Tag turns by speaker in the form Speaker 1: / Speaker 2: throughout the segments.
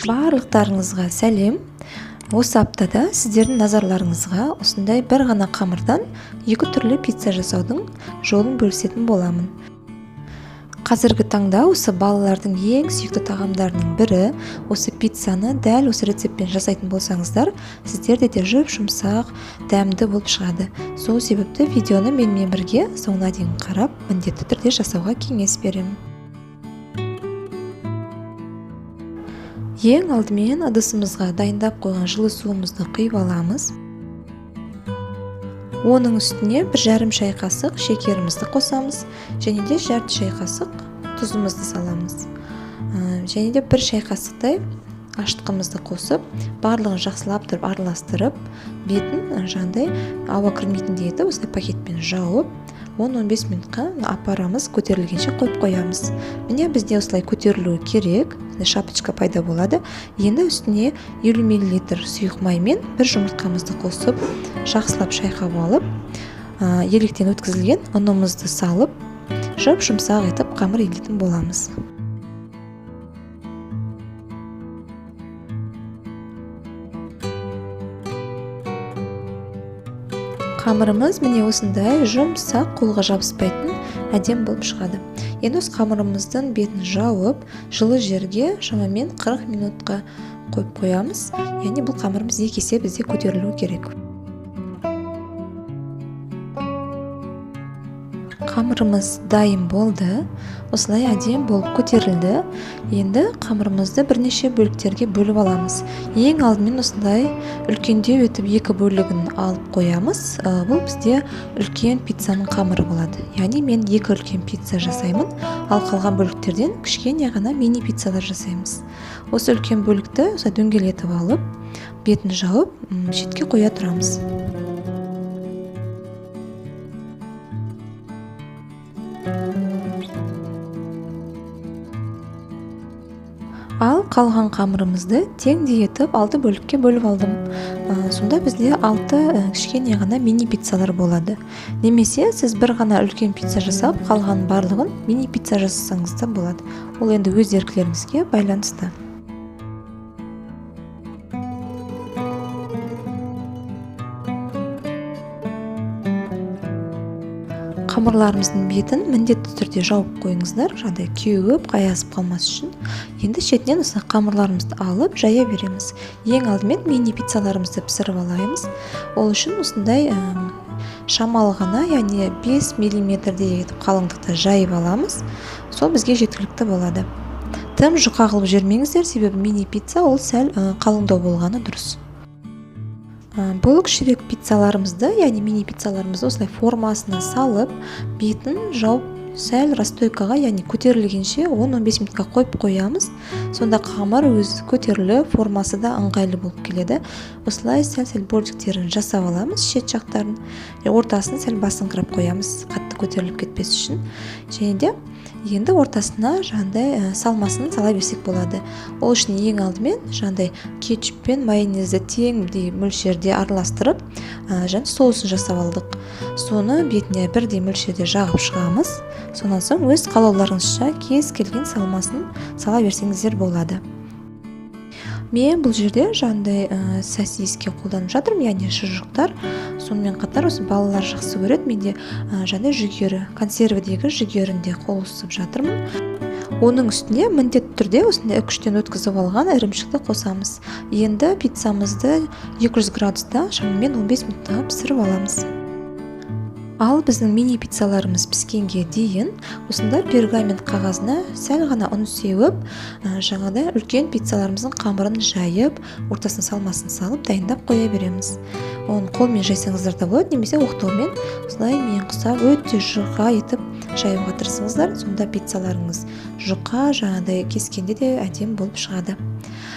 Speaker 1: Барлықтарыңызға сәлем. Осы аптада сіздердің назарларыңызға осындай бір ғана қамырдан екі түрлі пицца жасаудың жолын бөлісетін боламын. Қазіргі таңда осы балалардың ең сүйікті тағамдарының бірі. Осы пиццаны дәл осы рецептпен жасайтын болсаңыздар, сіздерде де жұмсақ, дәмді болып шығады. Сол себепті видеоны менімен бірге соңына дейін қарап, міндетті түрде жасауға кеңес беремін. Ең алдымен ыдысымызға дайындап қойған жылы суымызды құйып аламыз. Оның үстіне 1,5 шай қасық шекерімізді қосамыз, және де 1,5 шай қасық тұзымызды саламыз. Және де 1 шай қасықтай ашытқымызды қосып, барлығын жақсылап тұрып араластырып, бетін жандай ауа кірмейтіндей етіп, осылай пакетпен жауып, 10-15 минутқа апарамыз, көтерілгенше қойып қоямыз. Міне бізде осылай көтерілуі керек, шапочка пайда болады. Енді үстіне 50 мл сұйық маймен бір жұмыртқамызды қосып, жақсылап шайқап алып, електен өткізілген ұнымызды салып, жұмсақ етіп қамыр илейтін боламыз. Қамырымыз міне осындай жұмсақ, қолға жабыспайтын әдем болып шығады. Енді осы қамырымыздың бетін жауып, жылы жерге шамамен 40 минутқа қойып қоямыз. Яғни бұл қамырымыз екі есе бізде көтерілуі керек. Қамырымыз дайын болды. Осылай әдем болып көтерілді. Енді қамырымызды бірнеше бөліктерге бөліп аламыз. Ең алдымен осындай үлкендеу етіп екі бөлігін алып қоямыз. Бұл бізде үлкен пиццаның қамыры болады. Яғни мен екі үлкен пицца жасаймын, ал қалған бөліктерден кішкене ғана мини пиццалар жасаймыз. Осы үлкен бөлікті дөңгелетіп алып, бетін жауып, шетке қоя тұрамыз. Ал қалған қамырымызды теңдей етіп 6 бөлікке бөліп алдым. Сонда бізде 6 кішкене ғана мини пиццалар болады. Немесе сіз бір ғана үлкен пицца жасап, қалған барлығын мини пицца жасасаңыз да болады. Ол енді өз еркілеріңізге байланысты. Қамырларымыздың бетін міндетті түрде жауып қойыңыздар, жандай кеуіп, қаясып қалмас үшін. Енді шетінен осы қамырларымызды алып, жая береміз. Ең алдымен мини пиццаларымызды пісіріп алаймыз. Ол үшін осындай шамалы ғана, яғни 5 мм-дей етіп қалыңдықта жайып аламыз. Сол бізге жеткілікті болады. Тым жұқа қылып жібермеңіздер, себебі мини пицца ол сәл қалыңдау болғаны дұрыс. Бұл кішірек пиццаларымызды, яғни мини пиццаларымызды осылай формасына салып, бетін жауып, сәл расстойкаға, яғни көтерілгенше 10-15 минутқа қойып қоямыз. Сонда қамыр өз көтерілі, формасы да ыңғайлы болып келеді. Осылай сәл бөлшектерін жасап аламыз, шет жақтарын, ортасын сәл басыңқырап қоямыз, қатты көтеріліп кетпес үшін. Және де енді ортасына жандай салмасын сала берсек болады. Ол үшін ең алдымен жандай кетчуп пен майонезді теңдей мөлшерде араластырып, соусын жасап алдық. Соны бетіне бірдей мөлшерде жағып шығамыз. Сонан соң өз қалауларыңызша кез келген салмасын сала берсеңіздер болады. Мен бұл жерде жандай сосиски қолданып жатырмын, яғни шұжықтар. Сонымен қатар осы балалар жақсы көреді. Менде жандай жүгері, консервідегі жүгерінде қосып жатырмын. Оның үстіне міндетті түрде осындай үкіштен өткізіп алған ірімшікті қосамыз. Енді пиццамызды 200 градуста шамамен 15 минутқа пісіріп аламыз. Ал біздің мини пиццаларымыз піскенге дейін осында пергамент қағазына сәл ғана ұн сеуіп, жаңағыдай үлкен пиццаларымыздың қамырын жайып, ортасына салмасын салып, дайындап қоя береміз. Оны қолмен жайсаңыздар да болады, немесе оқтаумен осылай мен құсап өте жұқа етіп жаюға тырысыңыздар. Сонда пиццаларыңыз жұқа, жаңағыдай кескенде де әдем болып шығады.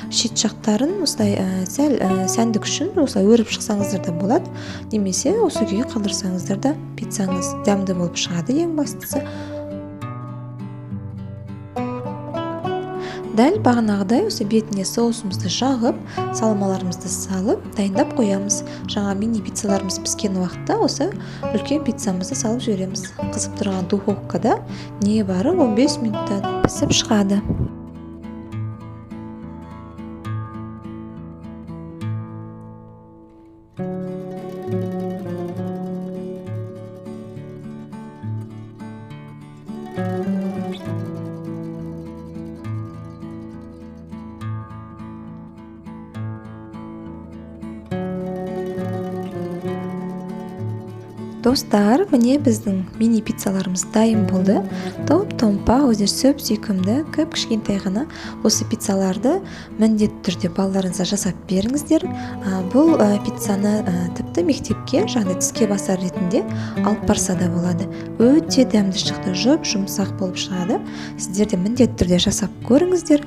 Speaker 1: Шет жақтарын осылай сәл сәндік үшін осылай өріп шықсаңыздар да болады, немесе осы күйі қалдырсаңыздар да пиццаңыз дәмді болып шығады ең бастысы. Дәл бағанағыдай осы бетіне соусымызды жағып, салмаларымызды салып, дайындап қоямыз. Жаңа мини пиццаларымыз піскен уақытта осы үлкен пиццамызды салып жібереміз. Қызып тұрған духовкада небары 15 минутта пісіп шығады. Достар, міне біздің мини пиццаларымыз дайын болды. Топ-томпақ, өздері сөп сүйкімді, кішкентай ғана осы пиццаларды міндетті түрде балаларыңызға жасап беріңіздер. Бұл пиццаны тіпті мектепке, жаңағыдай тіске басар ретінде алып барса да болады. Өте дәмді шықты, жұмсақ болып шығады. Сіздер де міндетті түрде жасап көріңіздер.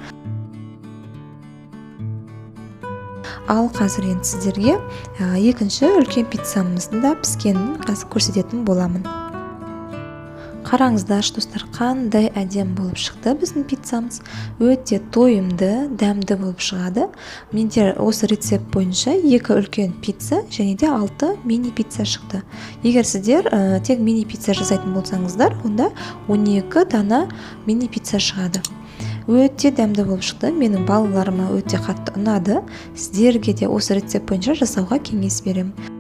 Speaker 1: Ал қазір енді сіздерге екінші үлкен пиццамыздың да піскенін қазір көрсететін боламын. Қараңыздар, достар, қандай әдем болып шықты біздің пиццамыз. Өте тойымды, дәмді болып шығады. Менде осы рецепт бойынша 2 үлкен пицца және де 6 мини пицца шықты. Егер сіздер тек мини пицца жасайтын болсаңыздар, онда 12 дана мини пицца шығады. Өте дәмді болып шықты. Менің балаларыма өте қатты ұнады. Сіздерге де осы рецепт бойынша жасауға кеңес беремін.